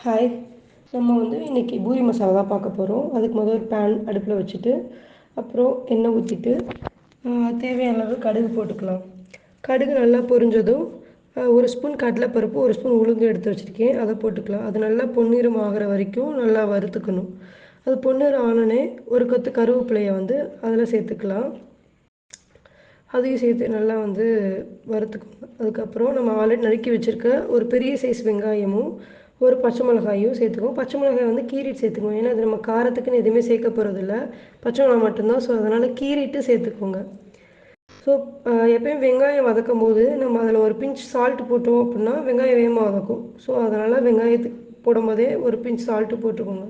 Hi. நம்ம இன்றைக்கி பூரி மசாலா தான் பார்க்க போகிறோம். அதுக்கு முதல்ல ஒரு பேன் அடுப்பில் வச்சுட்டு அப்புறம் எண்ணெய் ஊற்றிட்டு தேவையான அளவு கடுகு போட்டுக்கலாம். கடுகு நல்லா பொரிஞ்சதும் ஒரு ஸ்பூன் கடலைப்பருப்பு, ஒரு ஸ்பூன் உளுந்து எடுத்து வச்சுருக்கேன், அதை போட்டுக்கலாம். அது நல்லா பொன்னிறம் ஆகிற வரைக்கும் நல்லா வறுத்துக்கணும். அது பொன்னிறம் ஆனோடனே ஒரு கொத்து கருவேப்பிலையை அதில் சேர்த்துக்கலாம். அதையும் சேர்த்து நல்லா வறுத்துக்கோங்க. அதுக்கப்புறம் நம்ம ஆல்ரெடி நறுக்கி வச்சுருக்க ஒரு பெரிய சைஸ் வெங்காயமும் ஒரு பச்சை மிளகாயும் சேர்த்துக்குவோம். பச்சை மிளகாய் கீறிட்டு சேர்த்துக்குவோம். ஏன்னா அது நம்ம காரத்துக்குன்னு எதுவுமே சேர்க்க போகிறதில்ல, பச்சை மிளகாய் மட்டும்தான். ஸோ அதனால் கீறிட்டு சேர்த்துக்கோங்க. ஸோ எப்போயும் வெங்காயம் வதக்கும் போது நம்ம அதில் ஒரு பிஞ்ச் சால்ட்டு போட்டோம் அப்படின்னா வெங்காயம் வேகமாக வதக்கும். ஸோ அதனால் வெங்காயத்துக்கு போடும்போதே ஒரு பிஞ்ச் சால்ட்டு போட்டுக்கோங்க.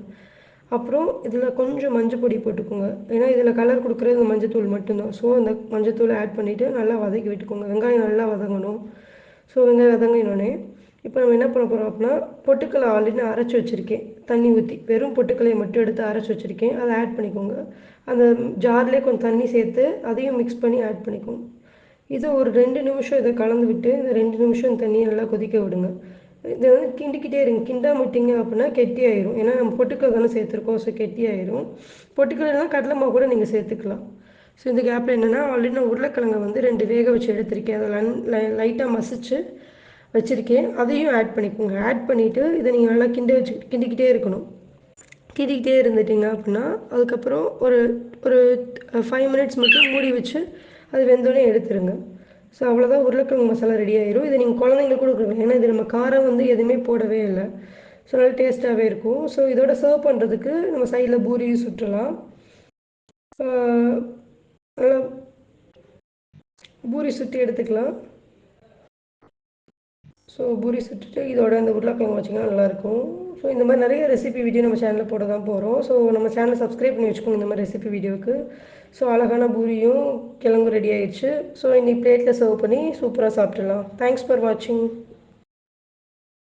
அப்புறம் இதில் கொஞ்சம் மஞ்சள் பொடி போட்டுக்கோங்க. ஏன்னா இதில் கலர் கொடுக்குறது இந்த மஞ்சத்தூள் மட்டும்தான். ஸோ அந்த மஞ்சத்தூளை ஆட் பண்ணிவிட்டு நல்லா வதக்கி விட்டுக்கோங்க. வெங்காயம் நல்லா வதங்கணும். ஸோ வெங்காயம் வதங்கினோடனே இப்போ நம்ம என்ன பண்ண போகிறோம் அப்படின்னா, பொட்டுக்கல்லை ஆல்ரெடி நான் அரைச்சி வச்சுருக்கேன். தண்ணி ஊற்றி வெறும் பொட்டுக்கல்லையை மட்டும் எடுத்து அரைச்சி வச்சுருக்கேன். அதை ஆட் பண்ணிக்கோங்க. அந்த ஜார்லேயே கொஞ்சம் தண்ணி சேர்த்து அதையும் மிக்ஸ் பண்ணி ஆட் பண்ணிக்கோங்க. இது ஒரு 2 நிமிஷம் இதை கலந்து விட்டு இந்த 2 நிமிஷம் தண்ணியை நல்லா கொதிக்க விடுங்க. இதை கிண்டிக்கிட்டே இருங்க. கிண்டாம விட்டிங்க அப்படின்னா கெட்டி ஆயிரும். ஏன்னா நம்ம பொட்டுக்கல் தானே சேர்த்துருக்கோம். ஸோ கெட்டி ஆயிரும். பொட்டுக்கல்னா கடலை மாவு கூட நீங்கள் சேர்த்துக்கலாம். ஸோ இந்த கேப்பில் என்னென்னா, ஆல்ரெடி நான் உருளைக்கிழங்கை 2 வேக வச்சு எடுத்திருக்கேன். அதை லைட்டாக மசிச்சு வச்சுருக்கேன். அதையும் ஆட் பண்ணிக்கோங்க. ஆட் பண்ணிவிட்டு இதை நீங்கள் நல்லா கிண்டிக்கிட்டே இருக்கணும். கிண்டிக்கிட்டே இருந்துட்டிங்க அப்படின்னா அதுக்கப்புறம் ஒரு ஒரு 5 மினிட்ஸ் மட்டும் மூடி வச்சு அது வெந்தோடனே எடுத்துருங்க. ஸோ அவ்வளோதான், உருளைக்கிழங்கு மசாலா ரெடி ஆயிரும். இதை நீங்கள் குழந்தைங்களுக்கு கூட கொடுக்கலாம். ஏன்னா இது நம்ம காரம் எதுவுமே போடவே இல்லை. ஸோ நல்லா டேஸ்ட்டாகவே இருக்கும். ஸோ இதோட சர்வ் பண்ணுறதுக்கு நம்ம சைடில் பூரியும் சுற்றலாம். நல்லா பூரி சுற்றி எடுத்துக்கலாம். ஸோ பூரி சுட்டுட்டு இதோட அந்த உருளைக்கிழங்கு வச்சிங்கன்னா நல்லாயிருக்கும். ஸோ இந்த மாதிரி நிறைய ரெசிபி வீடியோ நம்ம சேனலில் போட தான் போகிறோம். ஸோ நம்ம சேனலை சப்ஸ்கிரைப் பண்ணி வச்சுக்கோங்க இந்த மாதிரி ரெசிபி வீடியோவுக்கு. ஸோ அழகான பூரியும் கிழங்கும் ரெடி ஆயிடுச்சு. ஸோ இன்னைக்கு பிளேட்டில் சர்வ் பண்ணி சூப்பராக சாப்பிட்றலாம். தேங்க்ஸ் ஃபார் வாட்சிங்.